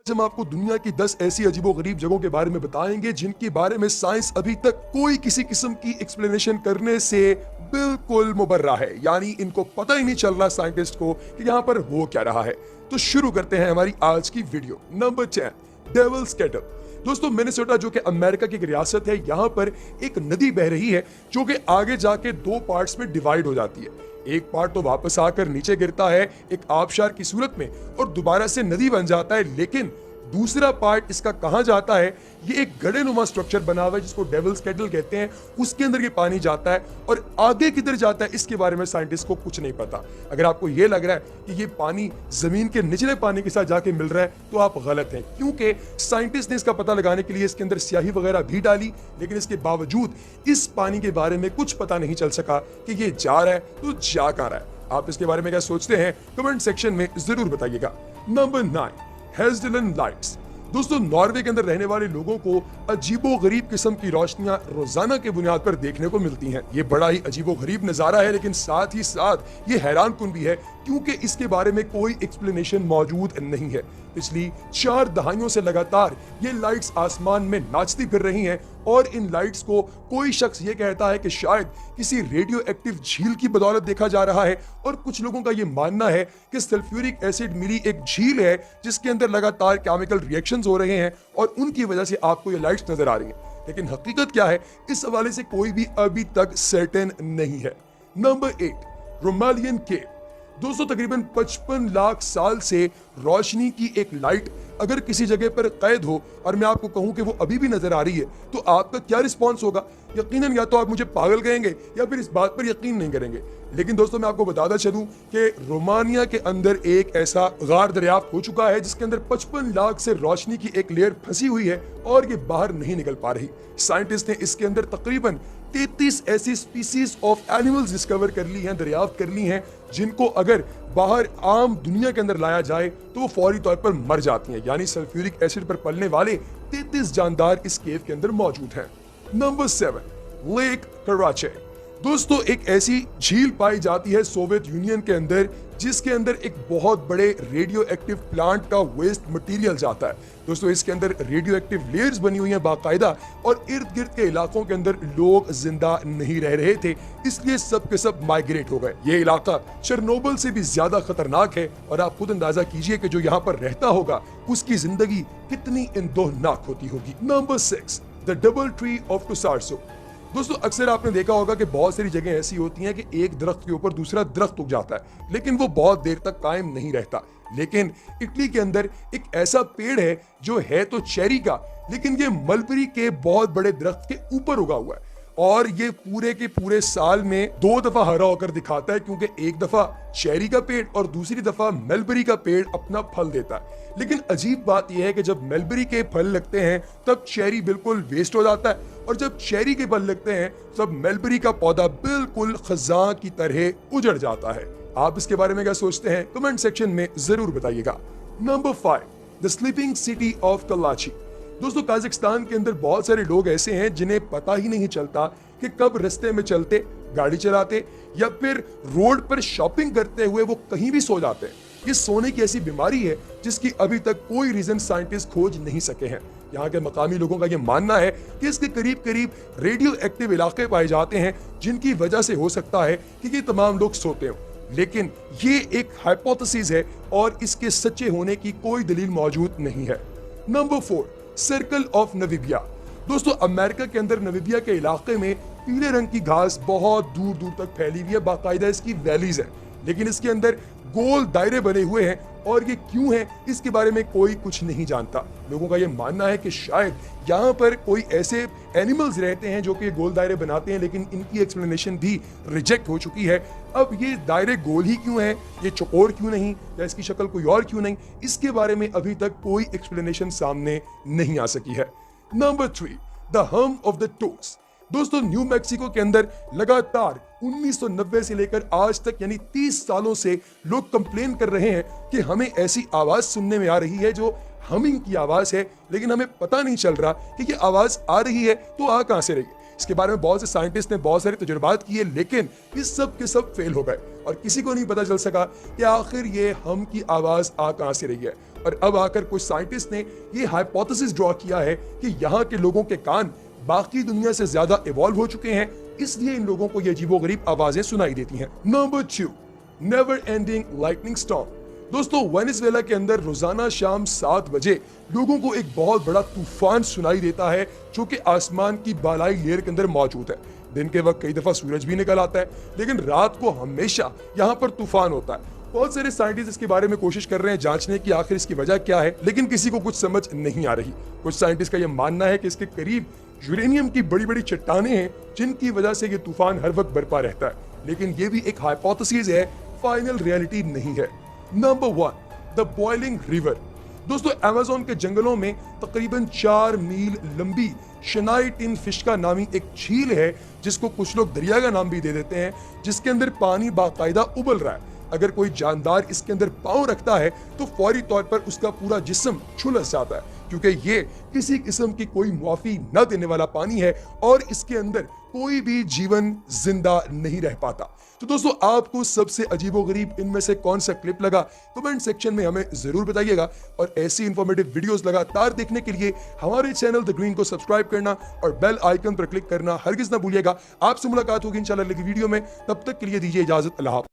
हम आपको दुनिया की 10 ऐसी अजीबोगरीब जगहों के बारे में बताएंगे जिनके बारे में साइंस अभी तक कोई किसी किस्म की एक्सप्लेनेशन करने से बिल्कुल मुबर्रा है। यानी इनको पता ही नहीं चल रहा साइंटिस्ट को कि यहाँ पर हो क्या रहा है। तो शुरू करते हैं हमारी आज की वीडियो। Number 10, Devil's Kettle. दोस्तों, मिनेसोटा जो कि अमेरिका की एक रियासत है, यहाँ पर एक नदी बह रही है जो कि आगे जाके दो पार्ट्स में डिवाइड हो जाती है। एक पार्ट तो वापस आकर नीचे गिरता है एक आबशार की सूरत में और दोबारा से नदी बन जाता है, लेकिन दूसरा पार्ट इसका कहां जाता है, ये एक गड्ढेनुमा स्ट्रक्चर बना हुआ है जिसको डेविल्स केटल कहते हैं। उसके अंदर ये पानी जाता है और आगे किधर जाता है इसके बारे में साइंटिस्ट को कुछ नहीं पता। अगर आपको ये लग रहा है कि ये पानी जमीन के निचले पानी के साथ जाके मिल रहा है तो आप गलत हैं, क्योंकि साइंटिस्ट ने इसका पता लगाने के लिए इसके अंदर स्याही वगैरह भी डाली, लेकिन इसके बावजूद इस पानी के बारे में कुछ पता नहीं चल सका कि ये जा रहा है तो जा कहां रहा है। आप इसके बारे में क्या सोचते हैं कमेंट सेक्शन में जरूर बताइएगा। Number 9, Hessdalen lights. दोस्तों, नॉर्वे के अंदर रहने वाले लोगों को अजीबो गरीब किस्म की रोशनियां रोजाना के बुनियाद पर देखने को मिलती हैं। ये बड़ा ही अजीबो गरीब नजारा है, लेकिन साथ ही साथ ये हैरान कुन भी है क्योंकि इसके बारे में कोई एक्सप्लेनेशन मौजूद नहीं है। पिछली 4 दहाइयों से लगातार ये लाइट्स आसमान में नाचती फिर रही हैं और इन लाइट्स को कोई शख्स ये कहता है कि शायद किसी रेडियो एक्टिव झील की बदौलत देखा जा रहा है, और कुछ लोगों का ये मानना है कि सल्फ्यूरिक एसिड मिली एक झील है जिसके अंदर लगातार केमिकल रिएक्शंस हो रहे हैं और उनकी वजह से आपको ये लाइट्स नजर आ रही हैं। लेकिन हकीकत क्या है, इस हवाले से कोई भी अभी तक सर्टेन नहीं है। नंबर 8, रोमालियन केव। दोस्तों, तकरीबन 55 लाख साल से रोशनी की एक लाइट अगर किसी जगह पर कैद हो और मैं आपको कहूं कि वो अभी भी नजर आ रही है तो आपका क्या रिस्पॉन्स होगा? यकीनन या तो आप मुझे पागल कहेंगे या फिर इस बात पर यकीन नहीं करेंगे। लेकिन दोस्तों, मैं आपको बताता चलूं कि रोमानिया के अंदर एक ऐसा गार दरियाफ्त हो चुका है जिसके अंदर 55 लाख से रोशनी की एक लेयर फंसी हुई है और ये बाहर नहीं निकल पा रही। साइंटिस्ट ने इसके अंदर तकरीबन 33 ऐसी स्पीसीज ऑफ एनिमल्स डिस्कवर कर ली हैं, दरियाफ्त कर ली हैं, जिनको अगर बाहर आम दुनिया के अंदर लाया जाए तो वो फौरी तौर पर मर जाती हैं। यानी सल्फ्यूरिक एसिड पर पलने वाले 33 जानदार इस केव के अंदर मौजूद हैं। नंबर 7, लेक कराचे। दोस्तों, एक ऐसी झील पाई जाती है सोवियत यूनियन के अंदर जिसके अंदर एक बहुत बड़े रेडियो एक्टिव प्लांट का वेस्ट मटेरियल जाता है। दोस्तों, इसके अंदर रेडियो एक्टिव लेयर्स बनी हुई हैं बाकायदा, और इर्द गिर्द के इलाकों के अंदर लोग जिंदा नहीं रह रहे थे, इसलिए सब के सब माइग्रेट हो गए। ये इलाका चेरनोबिल से भी ज्यादा खतरनाक है और आप खुद अंदाजा कीजिए कि जो यहाँ पर रहता होगा उसकी जिंदगी कितनी इंदोहनाक होती होगी। Number 6, the double tree of Tusarso. दोस्तों, अक्सर आपने देखा होगा कि बहुत सारी जगह ऐसी होती हैं कि एक दरख्त के ऊपर दूसरा दरख्त उग जाता है, लेकिन वो बहुत देर तक कायम नहीं रहता। लेकिन इटली के अंदर एक ऐसा पेड़ है जो है तो चेरी का, लेकिन ये मलबरी के बहुत बड़े दरख्त के ऊपर उगा हुआ है और ये पूरे के पूरे साल में 2 दफा हरा होकर दिखाता है, क्योंकि एक दफा चेरी का पेड़ और दूसरी दफा मलबरी का पेड़ अपना फल देता है। लेकिन अजीब बात यह है कि जब मलबरी के फल लगते हैं तब चेरी बिल्कुल वेस्ट हो जाता है, और जब चेरी के फल लगते हैं तब मलबरी का पौधा बिल्कुल खजां की तरह उजड़ जाता है। आप इसके बारे में क्या सोचते हैं कमेंट सेक्शन में जरूर बताइएगा। Number 5, the sleeping city of Kalachi. दोस्तों, काजाकिस्तान के अंदर बहुत सारे लोग ऐसे हैं जिन्हें पता ही नहीं चलता कि कब रास्ते में चलते, गाड़ी चलाते या फिर रोड पर शॉपिंग करते हुए वो कहीं भी सो जाते हैं। ये सोने की ऐसी बीमारी है जिसकी अभी तक कोई रीजन साइंटिस्ट खोज नहीं सके हैं। यहाँ के मकामी लोगों का ये मानना है कि इसके करीब करीब रेडियो एक्टिव इलाके पाए जाते हैं जिनकी वजह से हो सकता है कि ये तमाम लोग सोते हों, लेकिन ये एक हाइपोथेसिस है और इसके सच्चे होने की कोई दलील मौजूद नहीं है। Number 4, circle of Namibia. दोस्तों, अमेरिका के अंदर नमीबिया के इलाके में पीले रंग की घास बहुत दूर दूर तक फैली हुई है, बाकायदा इसकी वैलीज है, लेकिन इसके अंदर गोल दायरे बने हुए हैं और ये क्यों है इसके बारे में कोई कुछ नहीं जानता। लोगों का ये मानना है कि शायद यहाँ पर कोई ऐसे एनिमल्स रहते हैं जो कि गोल दायरे बनाते हैं, लेकिन इनकी एक्सप्लेनेशन भी रिजेक्ट हो चुकी है। अब ये दायरे गोल ही क्यों हैं, ये चौकोर क्यों नहीं, या इसकी शक्ल कोई और क्यों नहीं, इसके बारे में अभी तक कोई एक्सप्लेनेशन सामने नहीं आ सकी है। नंबर 3, द हम ऑफ द टोस। दोस्तों, न्यू मैक्सिको के अंदर लगातार 1990 से लेकर आज तक यानी 30 सालों से लोग कंप्लेन कर रहे हैं कि हमें ऐसी आवाज सुनने में आ रही है जो हमिंग की आवाज है, लेकिन हमें पता नहीं चल रहा कि ये आवाज आ रही है तो आ कहां से रही है। इसके बारे में बहुत से साइंटिस्ट ने बहुत सारे तजुर्बात किए, लेकिन ये सब के सब फेल हो गए और किसी को नहीं पता चल सका कि आखिर ये हम की आवाज आ कहां से रही है। और अब आकर कुछ साइंटिस्ट ने ये हाइपोथेसिस ड्रॉ किया है कि यहाँ के लोगों के कान बाकी दुनिया से ज्यादा इवॉल्व हो चुके हैं, इसलिए इन लोगों को ये अजीबोगरीब आवाजें सुनाई देती हैं। Number 2, never ending lightning storm. दोस्तों, वेनेजुएला के अंदर रोजाना शाम 7 बजे लोगों को एक बहुत बड़ा तूफान सुनाई देता है जो कि आसमान की बालाई लेयर के अंदर मौजूद है। दिन के वक्त कई दफा सूरज भी निकल आता है, लेकिन रात को हमेशा यहाँ पर तूफान होता है। बहुत सारे साइंटिस्ट इसके बारे में कोशिश कर रहे हैं जांचने की आखिर इसकी वजह क्या है, लेकिन किसी को कुछ समझ नहीं आ रही। कुछ साइंटिस्ट का यह मानना है कि इसके करीब यूरेनियम की बड़ी बड़ी चट्टानें हैं जिनकी वजह से ये तूफान हर वक्त बरपा रहता है, लेकिन ये भी एक हाइपोथेसिस है, फाइनल रियलिटी नहीं है। Number 1, the boiling river. दोस्तों, अमेज़न के जंगलों में तकरीबन 4 मील लंबी शनाई टिन फिश नामी एक झील है, जिसको कुछ लोग दरिया का नाम भी दे देते हैं, जिसके अंदर पानी बाकायदा उबल रहा है। अगर कोई जानदार इसके अंदर पांव रखता है तो फौरी तौर पर उसका पूरा जिस्म झुलस जाता है, क्योंकि ये किसी किस्म की कोई मुआफी न देने वाला पानी है और इसके अंदर कोई भी जीवन जिंदा नहीं रह पाता। तो दोस्तों, आपको सबसे अजीबोगरीब इनमें से कौन सा क्लिप लगा, कमेंट सेक्शन में हमें जरूर बताइएगा। और ऐसी इंफॉर्मेटिव वीडियोस लगातार देखने के लिए हमारे चैनल द ग्रीन को सब्सक्राइब करना और बेल आइकन पर क्लिक करना हरगिज ना भूलिएगा। आपसे मुलाकात होगी इंशाल्लाह अगली वीडियो में, तब तक के लिए दीजिए इजाजत। अल्लाह हाफ़िज़।